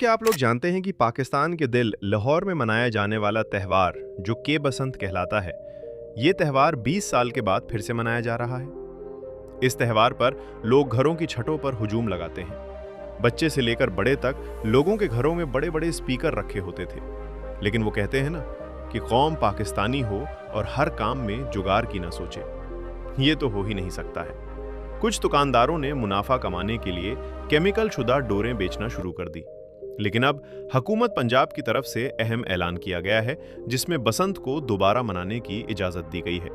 क्या आप लोग जानते हैं कि पाकिस्तान के दिल लाहौर में मनाया जाने वाला त्यौहार जो के बसंत कहलाता है, ये त्यौहार 20 साल के बाद फिर से मनाया जा रहा है। इस त्यौहार पर लोग घरों की छतों पर हुजूम लगाते हैं। बच्चे से लेकर बड़े तक लोगों के घरों में बड़े बड़े स्पीकर रखे होते थे। लेकिन वो कहते हैं ना कि कौम पाकिस्तानी हो और हर काम में जुगाड़ की ना सोचे। ये तो हो ही नहीं सकता है। कुछ दुकानदारों ने मुनाफा कमाने के लिए केमिकल शुदा डोरें बेचना शुरू कर दी। लेकिन अब हुकूमत पंजाब की तरफ से अहम ऐलान किया गया है जिसमें बसंत को दोबारा मनाने की इजाज़त दी गई है,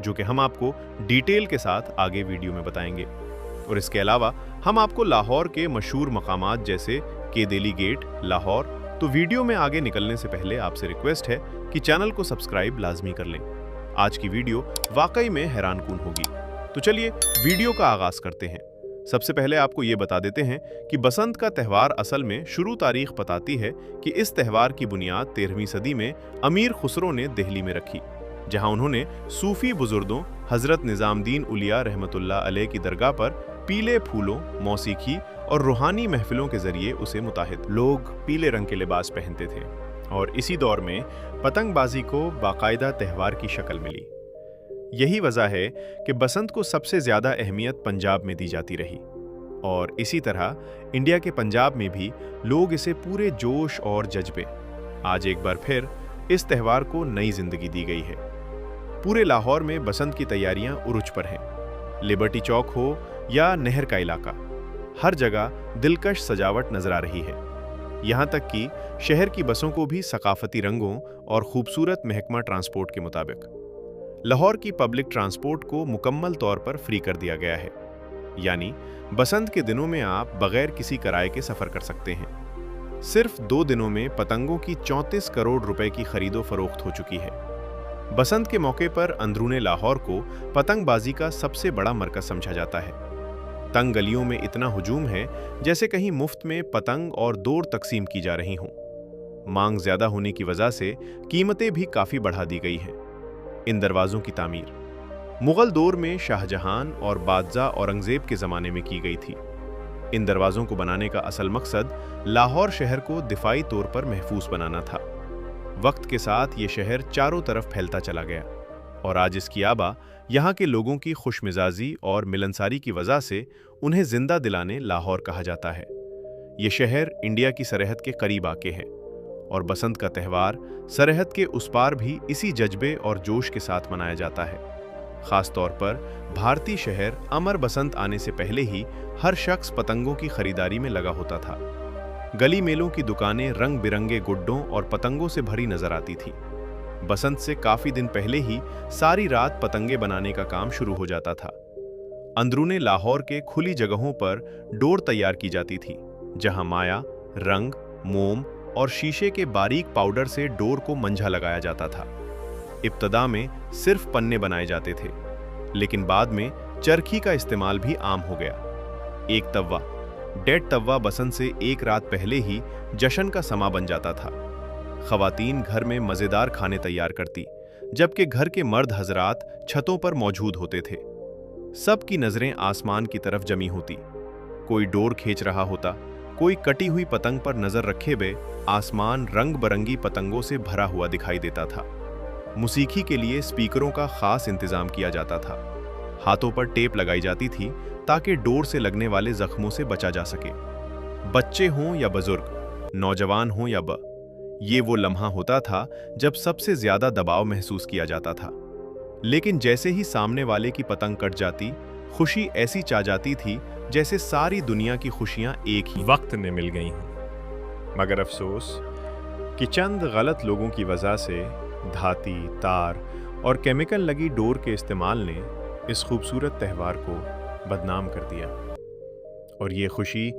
जो कि हम आपको डिटेल के साथ आगे वीडियो में बताएंगे। और इसके अलावा हम आपको लाहौर के मशहूर मकामात जैसे केदेली गेट, लाहौर। तो वीडियो में आगे निकलने से पहले आपसे रिक्वेस्ट है कि चैनल को सब्सक्राइब लाजमी कर लें। आज की वीडियो वाकई में हैरानकुन होगी। तो चलिए वीडियो का आगाज करते हैं। सबसे पहले आपको ये बता देते हैं कि बसंत का त्यौहार असल में शुरू तारीख बताती है कि इस त्यौहार की बुनियाद 13वीं सदी में अमीर खुसरो ने दिल्ली में रखी, जहां उन्होंने सूफी बुजुर्गों हजरत निजामुद्दीन उलिया रहमतुल्लाह अलैह की दरगाह पर पीले फूलों, मौसीकी और रूहानी महफिलों के जरिए उसे मुताहिद। लोग पीले रंग के लिबास पहनते थे और इसी दौर में पतंगबाजी को बाकायदा त्यौहार की शक्ल मिली। यही वजह है कि बसंत को सबसे ज़्यादा अहमियत पंजाब में दी जाती रही और इसी तरह इंडिया के पंजाब में भी लोग इसे पूरे जोश और जज्बे। आज एक बार फिर इस त्यौहार को नई जिंदगी दी गई है। पूरे लाहौर में बसंत की तैयारियां उरुज पर हैं। लिबर्टी चौक हो या नहर का इलाका, हर जगह दिलकश सजावट नजर आ रही है। यहाँ तक कि शहर की बसों को भी सकाफती रंगों और खूबसूरत महकमा ट्रांसपोर्ट के मुताबिक लाहौर की पब्लिक ट्रांसपोर्ट को मुकम्मल तौर पर फ्री कर दिया गया है। यानी बसंत के दिनों में आप बगैर किसी किराए के सफर कर सकते हैं। सिर्फ 2 दिनों में पतंगों की 34 करोड़ रुपए की खरीदो फरोख्त हो चुकी है। बसंत के मौके पर अंदरूने लाहौर को पतंगबाजी का सबसे बड़ा मरकज समझा जाता है। तंग गलियों में इतना हुजूम है जैसे कहीं मुफ्त में पतंग और दौड़ तकसीम की जा रही हों। मांग ज्यादा होने की वजह से कीमतें भी काफी बढ़ा दी गई हैं। इन दरवाजों की तामीर मुगल दौर में शाहजहां और बादशाह औरंगजेब के ज़माने में की गई थी। इन दरवाज़ों को बनाने का असल मकसद लाहौर शहर को दिफाई तौर पर महफूज बनाना था। वक्त के साथ ये शहर चारों तरफ फैलता चला गया और आज इसकी आबा यहाँ के लोगों की खुशमिजाजी और मिलनसारी की वजह से उन्हें जिंदा दिलाने लाहौर कहा जाता है। ये शहर इंडिया की सरहद के करीब आके है और बसंत का त्यौहार सरहद के उस पार भी इसी जज्बे और जोश के साथ मनाया जाता है। खास तौर पर भारतीय शहर अमर बसंत आने से पहले ही हर शख्स पतंगों की खरीदारी में लगा होता था। गली मेलों की दुकानें रंग बिरंगे गुड्डों और पतंगों से भरी नजर आती थी। बसंत से काफी दिन पहले ही सारी रात पतंगे बनाने का काम शुरू हो जाता था। अंदरूने लाहौर के खुली जगहों पर डोर तैयार की जाती थी, जहां माया, रंग, मोम और शीशे के बारीक पाउडर से डोर को मंझा लगाया जाता था। इब्तदा में सिर्फ पन्ने बनाए जाते थे, लेकिन बाद में चरखी का इस्तेमाल भी आम हो गया। एक तवा, डेड तवा बसंत से एक रात पहले ही जश्न का समा बन जाता था। खवातीन घर में मज़ेदार खाने तैयार करती, जबकि घर के मर्द हजरात छतों पर मौजूद होते थे। सबकी नजरें आसमान की तरफ जमी होती। कोई डोर खींच रहा होता, कोई कटी हुई पतंग पर नजर रखे बे आसमान रंग बरंगी पतंगों से भरा हुआ दिखाई देता था। मौसीकी के लिए स्पीकरों का खास इंतजाम किया जाता था। हाथों पर टेप लगाई जाती थी ताकि डोर से लगने वाले जख्मों से बचा जा सके। बच्चे हों या बुजुर्ग, नौजवान हों या ये वो लम्हा होता था जब सबसे ज्यादा दबाव महसूस किया जाता था। लेकिन जैसे ही सामने वाले की पतंग कट जाती, खुशी ऐसी चा जाती थी जैसे सारी दुनिया की खुशियां एक ही वक्त में मिल गई हों। मगर अफसोस कि चंद गलत लोगों की वजह से धाती, तार और केमिकल लगी डोर के इस्तेमाल ने इस खूबसूरत त्यौहार को बदनाम कर दिया और ये खुशी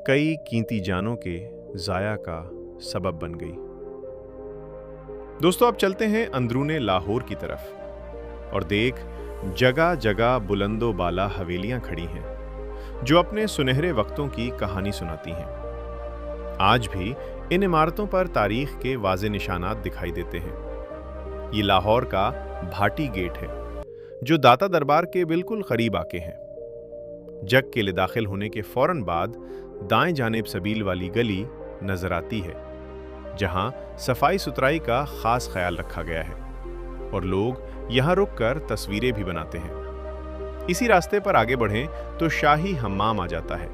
कई कीमती जानों के ज़ाया का सबब बन गई। दोस्तों, अब चलते हैं अंदरूने लाहौर की तरफ और देख जगह जगह बुलंदो बाला हवेलियां खड़ी हैं जो अपने सुनहरे वक्तों की कहानी सुनाती हैं। आज भी इन इमारतों पर तारीख के वाज़े निशानात दिखाई देते हैं। ये लाहौर का भाटी गेट है जो दाता दरबार के बिल्कुल करीब आके हैं। जग के लिए दाखिल होने के फौरन बाद दाएं जानिब सबील वाली गली नजर आती है, जहां सफाई सुथराई का खास ख्याल रखा गया है और लोग यहां रुककर तस्वीरें भी बनाते हैं। इसी रास्ते पर आगे बढ़ें तो शाही हम्माम आ जाता है।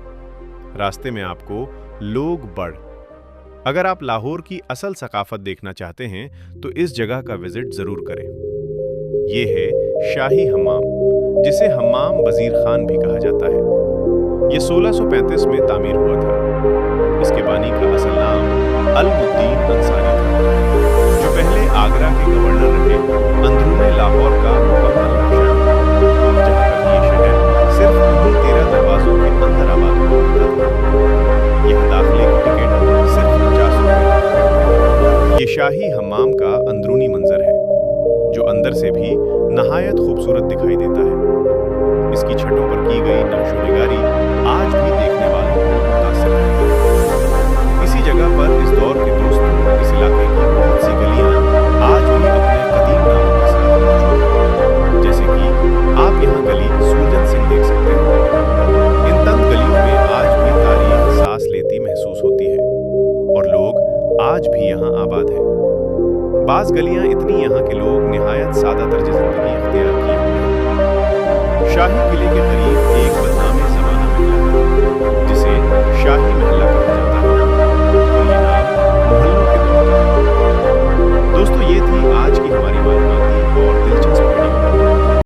रास्ते में आपको लोग बड़। अगर आप लाहौर की असल सकाफत देखना चाहते हैं तो इस जगह का विजिट जरूर करें। ये है शाही हम्माम, जिसे हम्माम वजीर खान भी कहा जाता है। ये 1635 में तामीर हुआ था। इसके बानी का असल नाम अलमुद्दीन अंसारी था, जो पहले आगरा के गवर्नर रहे। अंदरूने लाहौर का मुकम्मल नक्शा, जहाँ तक ये शहर सिर्फ उन्हीं 13 दरवाजों के अंदर आबाद हुआ करता था। यहाँ दाखिले की टिकट सिर्फ 50 रुपए। ये शाही हम्माम का अंदरूनी मंजर है, जो अंदर से भी नहायत खूबसूरत दिखाई देता है। इसकी छतों पर की गई नक्शोनिगारी आज भी देखने वालों को मुतासिर है। इसी जगह पर इस दौर के दोस्तों इस इलाके की बहुत सी गलियां आज भी अपने कदीम नामों के साथ मौजूद हैं। जैसे कि आप यहाँ गली सूरजन सिंह देख सकते हैं। इन तंग गलियों में आज भी तारीख सांस लेती महसूस होती है और लोग आज भी यहाँ आबाद हैं। बाज़ गलियां इतनी यहाँ के लोग निहायत सादा तर्ज जिंदगी इख्तियार किए हुए हैं। शाही किले के करीब एक बदनाम ज़माना महल है, जिसे शाही महल कहा जाता है और ये नाम मोहल्लों के दौर का है। दोस्तों, ये थी आज की हमारी